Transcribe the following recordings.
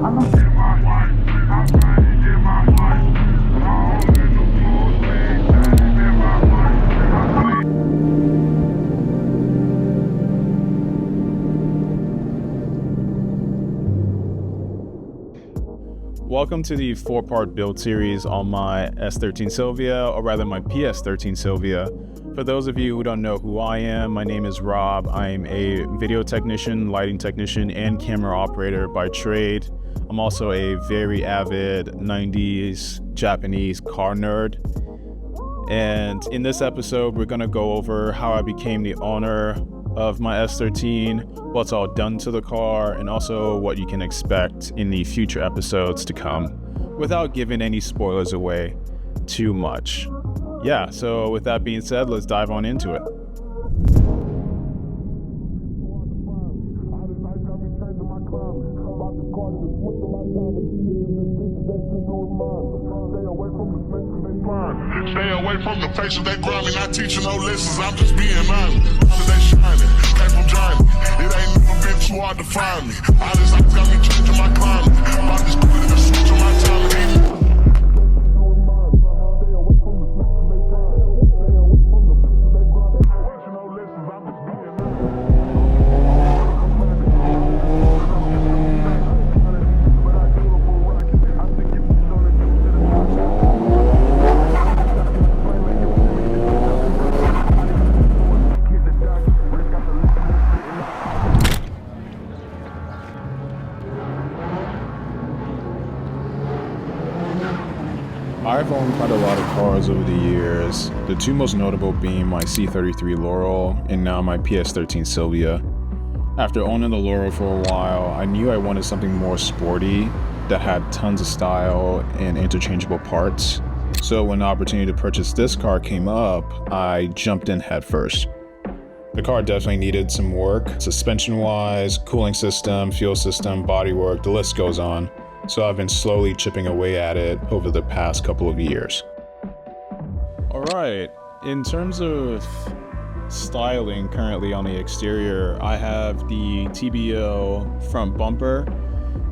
Welcome to the 4-part build series on my S13 Silvia, or rather my PS13 Silvia. For those of you who don't know who I am, my name is Rob. I'm a video technician, lighting technician, and camera operator by trade. I'm also a very avid 90s Japanese car nerd. And in this episode, we're going to go over how I became the owner of my S13, what's all done to the car, and also what you can expect in the future episodes to come, without giving any spoilers away too much. Yeah, so with that being said, let's dive on into it. Stay away from the faces they grimy, not teaching no lessons, I'm just being honest. They shining, came from Johnny. It ain't never been too hard to find me. All this life got me changing my climate. About this quarter to switch on my time. I've owned quite a lot of cars over the years, the two most notable being my C33 Laurel and now my PS13 Silvia. After owning the Laurel for a while, I knew I wanted something more sporty that had tons of style and interchangeable parts. So when the opportunity to purchase this car came up, I jumped in headfirst. The car definitely needed some work, suspension-wise, cooling system, fuel system, bodywork, the list goes on. So I've been slowly chipping away at it over the past couple of years. Alright, in terms of styling currently on the exterior, I have the TBO front bumper,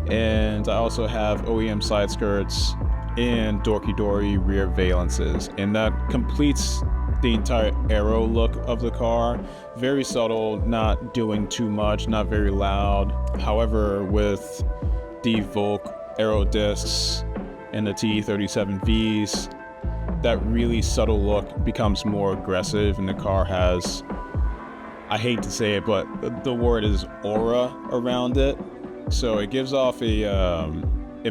and I also have OEM side skirts and dorky dory rear valences, and that completes the entire aero look of the car. Very subtle, not doing too much, not very loud. However, with the Volk aero discs and the T37Vs, that really subtle look becomes more aggressive, and the car has, I hate to say it, but the word is aura around it. So it gives off a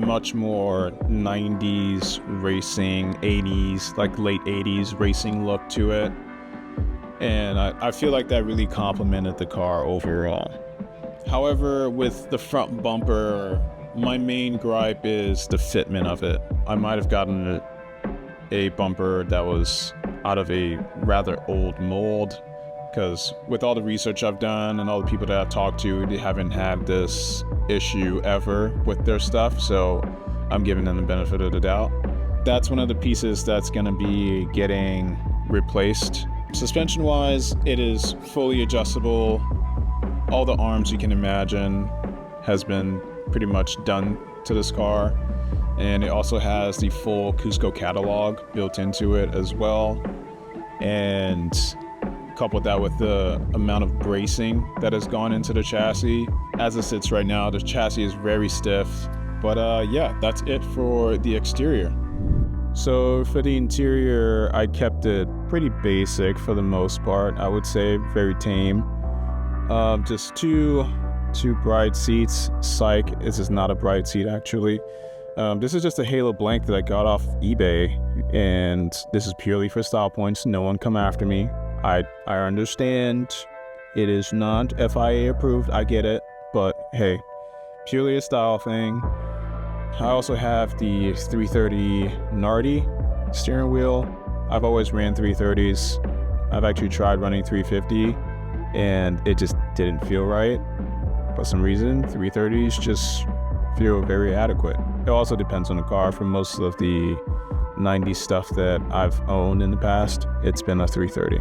much more 90s racing, 80s, like late 80s racing look to it. And I feel like that really complemented the car overall. However, with the front bumper, my main gripe is the fitment of it. I might have gotten a bumper that was out of a rather old mold, because with all the research I've done and all the people that I've talked to, they haven't had this issue ever with their stuff, so I'm giving them the benefit of the doubt. That's one of the pieces that's going to be getting replaced. Suspension-wise, it is fully adjustable. All the arms you can imagine has been pretty much done to this car, and it also has the full Cusco catalog built into it as well. And couple that with the amount of bracing that has gone into the chassis. As it sits right now, the chassis is very stiff, but yeah, that's it for the exterior. So for the interior, I kept it pretty basic for the most part. I would say very tame. Just two bright seats. Psych, this is not a bright seat actually. This is just a Halo blank that I got off eBay, and this is purely for style points. No one come after me. I understand it is not FIA approved, I get it, but hey, purely a style thing. I also have the 330 Nardi steering wheel. I've always ran 330s. I've actually tried running 350 and it just didn't feel right. For some reason, 330s just feel very adequate. It also depends on the car. For most of the 90s stuff that I've owned in the past, it's been a 330.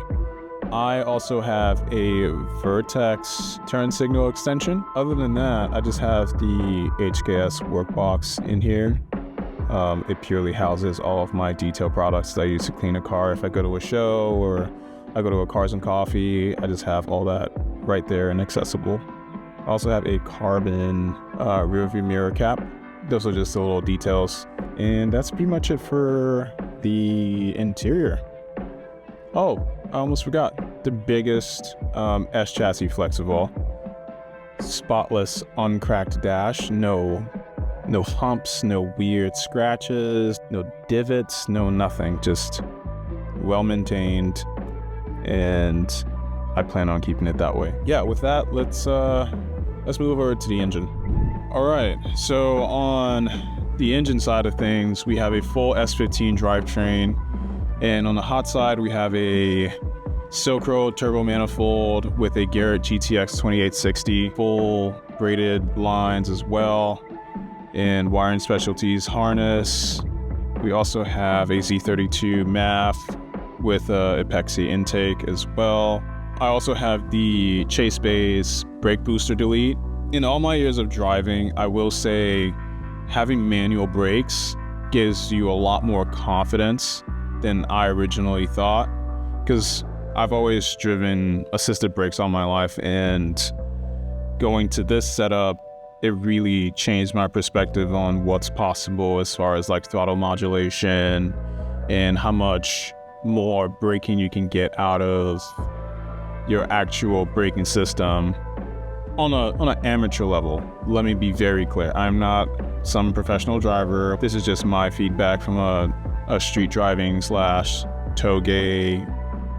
I also have a Vertex turn signal extension. Other than that, I just have the HKS workbox in here. It purely houses all of my detail products that I use to clean a car. If I go to a show or I go to a Cars and Coffee, I just have all that right there and accessible. I also have a carbon rear view mirror cap. Those are just the little details. And that's pretty much it for the interior. Oh, I almost forgot. The biggest S chassis flex of all. Spotless, uncracked dash. No humps, no weird scratches, no divots, no nothing. Just well maintained, and I plan on keeping it that way. Yeah, with that, let's move over to the engine. All right, so on the engine side of things, we have a full S13 drivetrain, and on the hot side, we have a Silk Road turbo manifold with a Garrett GTX 2860, full braided lines as well, and wiring specialties harness. We also have a Z32 MAF with a epoxy intake as well. I also have the Chase Bays brake booster delete. In all my years of driving, I will say having manual brakes gives you a lot more confidence than I originally thought, because I've always driven assisted brakes all my life, and going to this setup, it really changed my perspective on what's possible as far as like throttle modulation and how much more braking you can get out of your actual braking system on an amateur level. Let me be very clear. I'm not some professional driver. This is just my feedback from a street driving / toge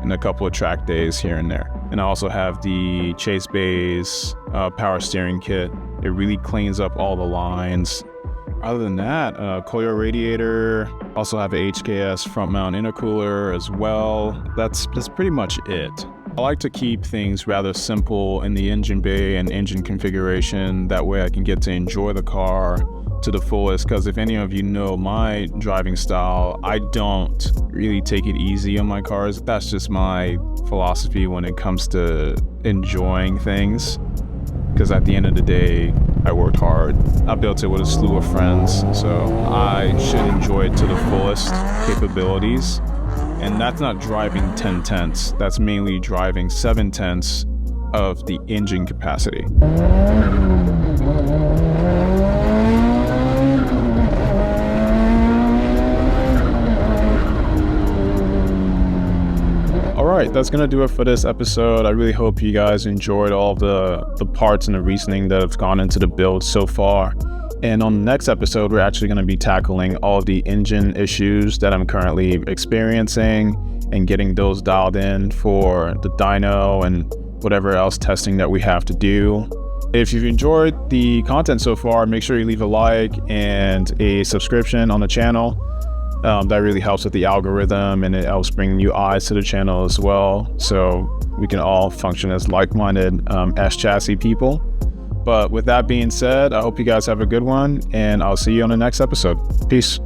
and a couple of track days here and there. And I also have the Chase Bays power steering kit. It really cleans up all the lines. Other than that, Koyo radiator. Also have a HKS front mount intercooler as well. That's pretty much it. I like to keep things rather simple in the engine bay and engine configuration. That way I can get to enjoy the car to the fullest, because if any of you know my driving style, I don't really take it easy on my cars. That's just my philosophy when it comes to enjoying things, because at the end of the day, I worked hard. I built it with a slew of friends, so I should enjoy it to the fullest capabilities. And that's not driving 10/10ths, that's mainly driving 7/10ths of the engine capacity. Alright, that's gonna do it for this episode. I really hope you guys enjoyed all the parts and the reasoning that have gone into the build so far. And on the next episode, we're actually going to be tackling all of the engine issues that I'm currently experiencing and getting those dialed in for the dyno and whatever else testing that we have to do. If you've enjoyed the content so far, make sure you leave a like and a subscription on the channel. That really helps with the algorithm, and it helps bring new eyes to the channel as well, so we can all function as like-minded S-chassis people. But with that being said, I hope you guys have a good one, and I'll see you on the next episode. Peace.